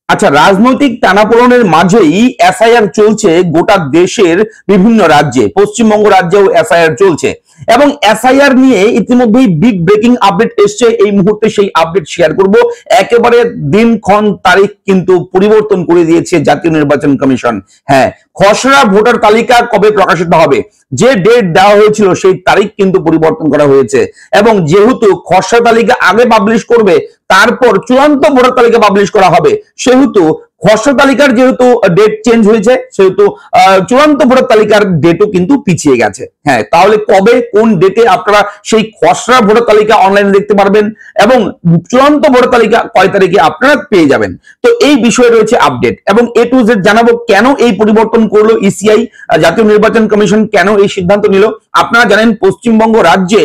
আচ্ছা, রাজনৈতিক টানাপোড়েনের মাঝেই এসআইআর চলছে গোটা দেশের বিভিন্ন রাজ্যে, পশ্চিমবঙ্গ রাজ্যেও এসআইআর চলছে এবং এসআইআর নিয়ে ইতিমধ্যেই বিগ ব্রেকিং আপডেট এসছে। এই মুহূর্তে সেই আপডেট শেয়ার করব। একেবারে দিনক্ষণ তারিখ কিন্তু পরিবর্তন করে দিয়েছে জাতীয় নির্বাচন কমিশন। হ্যাঁ, খসড়া ভোটার তালিকা কবে প্রকাশিত হবে, যে ডেট দেওয়া হয়েছিল সেই তারিখ কিন্তু পরিবর্তন করা হয়েছে এবং যেহেতু খসড়া তালিকা আগে পাবলিশ করবে, তারপর চূড়ান্ত ভোটার তালিকা পাবলিশ করা হবে, সেহেতু খসড়া তালিকার যেহেতু ডেট চেঞ্জ হয়েছে, সেহেতু চূড়ান্ত ভোটার তালিকার ডেটও কিন্তু পিছিয়ে গেছে। হ্যাঁ, তাহলে কবে কোন ডেটে আপনারা সেই খসড়া ভোটার তালিকা অনলাইনে দেখতে পারবেন এবং চূড়ান্ত ভোটার তালিকা কয় তারিখে আপনারা পেয়ে যাবেন, তো এই বিষয়ে রয়েছে আপডেট এবং এ টু জেড জানাবো কেন এই পরিবর্তন করলো ইসিআই, জাতীয় নির্বাচন কমিশন কেন এই সিদ্ধান্ত নিল। আপনারা জানেন পশ্চিমবঙ্গ রাজ্যে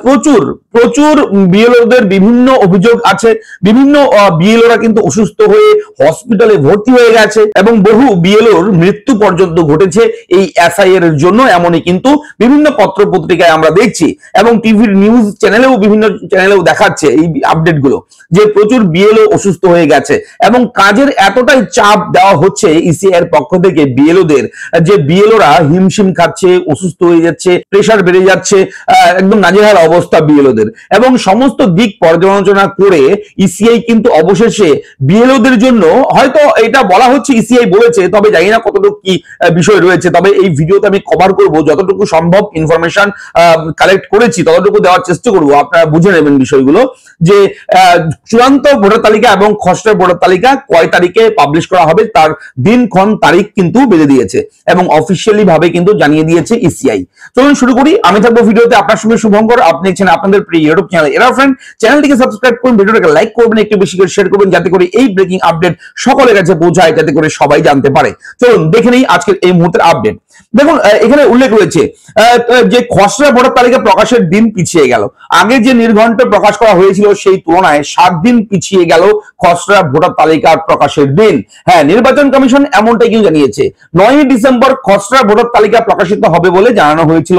প্রচুর প্রচুর বিএলওদের বিভিন্ন অভিযোগ আছে। বিভিন্ন বিএলওরা কিন্তু অসুস্থ হয়ে হসপিটালে ভর্তি হয়ে গেছে এবং বহু বিএলওর মৃত্যু পর্যন্ত ঘটেছে এই এসআইআর এর জন্য, এমনই কিন্তু বিভিন্ন পত্র পত্রিকায় আমরা দেখছি এবং টিভির নিউজ চ্যানেলেও বিভিন্ন চ্যানেলেও দেখাচ্ছে এই আপডেট গুলো, যে প্রচুর বিএলও অসুস্থ হয়ে গেছে এবং কাজের এতটাই চাপ দেওয়া হচ্ছে ইসিআই এর পক্ষ থেকে বিএলওদের, যে বিএলওরা হিমশিম খাচ্ছে, অসুস্থ হয়ে যাচ্ছে, প্রেসার বেড়ে যাচ্ছে, একদম নাজেহাল অবস্থা বিএলওদের এবং সমস্ত দিক পর্যালোচনা করে ইসিআই কিন্তু অবশেষে বিএলওদের জন্য, হয়তো এটা বলা হচ্ছে ইসিআই বলেছে, তবে জানি না কতটুকু কি বিষয় রয়েছে, তবে এই ভিডিওতে আমি কভার করব, যতটুকু সম্ভব ইনফরমেশন কালেক্ট করেছি ততটুকু দেওয়ার চেষ্টা করব, আপনারা বুঝে নেবেন বিষয়গুলো, যে চূড়ান্ত ভোটার তালিকা এবং খসড়া ভোটার তালিকা কয় তারিখে পাবলিশ করা হবে তার দিনক্ষণ তারিখ কিন্তু বেঁধে দিয়েছে এবং অফিসিয়ালি ভাবে কিন্তু জানিয়ে দিয়েছে ইসিআই। চলুন শুরু করি, আমি থাকবো ভিডিওতে, আপনার সঙ্গে শুভঙ্কর, আপনি দেখছেন আপনাদের প্রিয় ইউটিউব চ্যানেল এরা ফ্রেন্ড। চ্যানেলটিকে সাবস্ক্রাইব করুন, ভিডিওটাকে লাইক করবেন, একটু বেশি করে শেয়ার করবেন, যাতে করে এই ব্রেকিং আপডেট সকলের কাছে পৌঁছায়, যাতে করে সবাই জানতে পারে। চলুন দেখে নেই আজকের এই মুহূর্তের আপডেট। দেখুন, এখানে উল্লেখ রয়েছে যে খসড়া ভোটার তালিকা প্রকাশের দিন পিছিয়ে গেল। আগে যে নির্ঘণ্ট প্রকাশ করা হয়েছিল সেই তুলনায় 7 দিন পিছিয়ে গেল খসড়া ভোটার তালিকার প্রকাশের দিন। হ্যাঁ, নির্বাচন কমিশন এমনটাই কিন্তু জানিয়েছে। 9 ডিসেম্বর খসড়া ভোটার তালিকা প্রকাশিত হবে বলে জানানো হয়েছিল।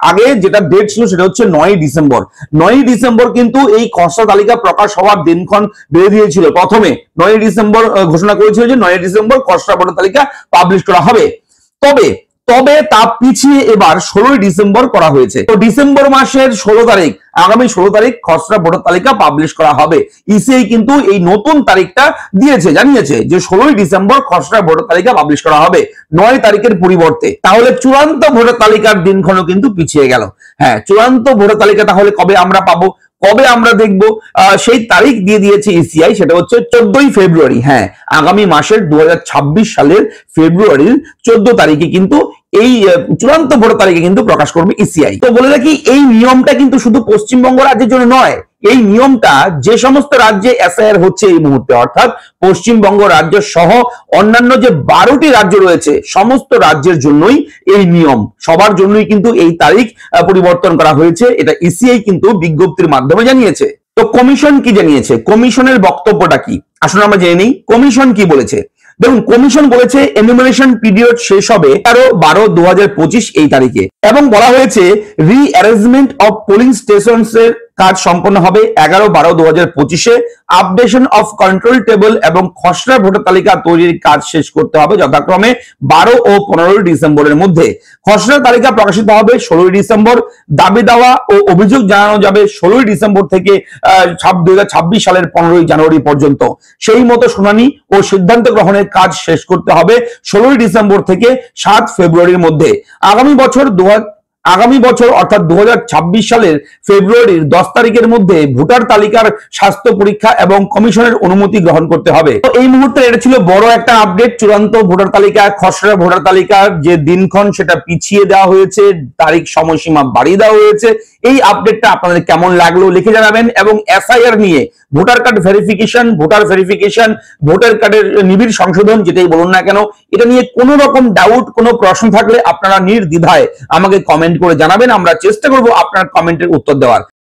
আগে যেটা ডেট ছিল সেটা হচ্ছে 9 ডিসেম্বর। 9 ডিসেম্বর কিন্তু এই খসড়া তালিকা প্রকাশ হওয়ার দিনক্ষণ বেঁধে দিয়েছিল। প্রথমে 9 ডিসেম্বর ঘোষণা করেছিল যে 9 ডিসেম্বর খসড়া ভোটার তালিকা পাবলিশ করা হবে। তবে তা পিছিয়ে এবার 16 ডিসেম্বর করা হয়েছে। তো ডিসেম্বর মাসের 16 তারিখ, আগামী 16 তারিখ খসড়া ভোটার তালিকা পাবলিশ করা হবে। ইসিআই কিন্তু এই নতুন তারিখটা দিয়েছে, জানিয়েছে যে 16 ডিসেম্বর খসড়া ভোটার তালিকা পাবলিশ করা হবে 9 তারিখের পরিবর্তে। তাহলে চূড়ান্ত ভোটার তালিকার দিনক্ষণও কিন্তু পিছিয়ে গেল। হ্যাঁ, চূড়ান্ত ভোটার তালিকা তাহলে কবে আমরা পাবো, কবে আমরা দেখবো, সেই তারিখ দিয়ে দিয়েছে ইসিআই, সেটা হচ্ছে 14ই ফেব্রুয়ারি। হ্যাঁ, আগামী মাসের 2026 সালের ফেব্রুয়ারির 14 তারিখে কিন্তু এই চূড়ান্ত ভোটার তালিকা কিন্তু প্রকাশ করবে ইসিআই। তো বলে রাখি, এই নিয়মটা কিন্তু শুধু পশ্চিমবঙ্গ রাজ্যের জন্য নয়, এই নিয়মটা যে সমস্ত রাজ্যে এসআইআর হচ্ছে এই মুহূর্তে, অর্থাৎ পশ্চিমবঙ্গ রাজ্য সহ অন্যান্য যে 12টি রাজ্য রয়েছে, সমস্ত রাজ্যের জন্যই এই নিয়ম, সবার জন্যই কিন্তু এই তারিখ পরিবর্তন করা হয়েছে। এটা ইসিআই কিন্তু বিজ্ঞপ্তির মাধ্যমে জানিয়েছে। তো কমিশন কি জানিয়েছে, কমিশনের বক্তব্যটা কি, আসলে আমরা জেনে নিই কমিশন কি বলেছে। দেখুন, কমিশন বলেছে এনুমারেশন পিরিয়ড শেষ হবে 13/12/2025 এই তারিখে এবং বলা হয়েছে রিঅ্যারেঞ্জমেন্ট অফ পোলিং স্টেশনস এর কাজ সম্পন্ন হবে 11/12/2025-এ। আপডেশন অফ কন্ট্রোল টেবল এবং খসড়া ভোটার তালিকা তৈরির কাজ শেষ করতে হবে যথাক্রমে 12 ও 15 ডিসেম্বরের মধ্যে। খসড়া তালিকা প্রকাশিত হবে 16 ডিসেম্বর। দাবি দেওয়া ও অভিযোগ জানানো যাবে 16 ডিসেম্বর থেকে 2026 সালের 15 জানুয়ারি পর্যন্ত। সেই মতো শুনানি ও সিদ্ধান্ত গ্রহণের কাজ শেষ করতে হবে 16 ডিসেম্বর থেকে 7 ফেব্রুয়ারির মধ্যে। আগামী বছর অর্থাৎ 2026 সালের ফেব্রুয়ারির 10 তারিখের মধ্যে ভোটার তালিকার স্বাস্থ্য পরীক্ষা এবং কমিশনের অনুমতি গ্রহণ করতে হবে। তো এই মুহূর্তে এটা ছিল বড় একটা আপডেট। চূড়ান্ত ভোটার তালিকা, খসড়া ভোটার তালিকার যে দিনক্ষণ সেটা পিছিয়ে দেওয়া হয়েছে, তারিখ সময়সীমা বাড়িয়ে দেওয়া হয়েছে। এই আপডেটটা আপনাদের কেমন লাগলো লিখে জানাবেন এবং এসআইআর নিয়ে ভোটার কার্ড ভেরিফিকেশন, ভোটার কার্ডের নিবিড় সংশোধন, যেটাই বলুন না কেন, এটা নিয়ে কোনো রকম ডাউট, কোনো প্রশ্ন থাকলে আপনারা নির্দ্বিধায় আমাকে কমেন্ট করে জানাবেন। আমরা চেষ্টা করব আপনার কমেন্টের উত্তর দেওয়ার।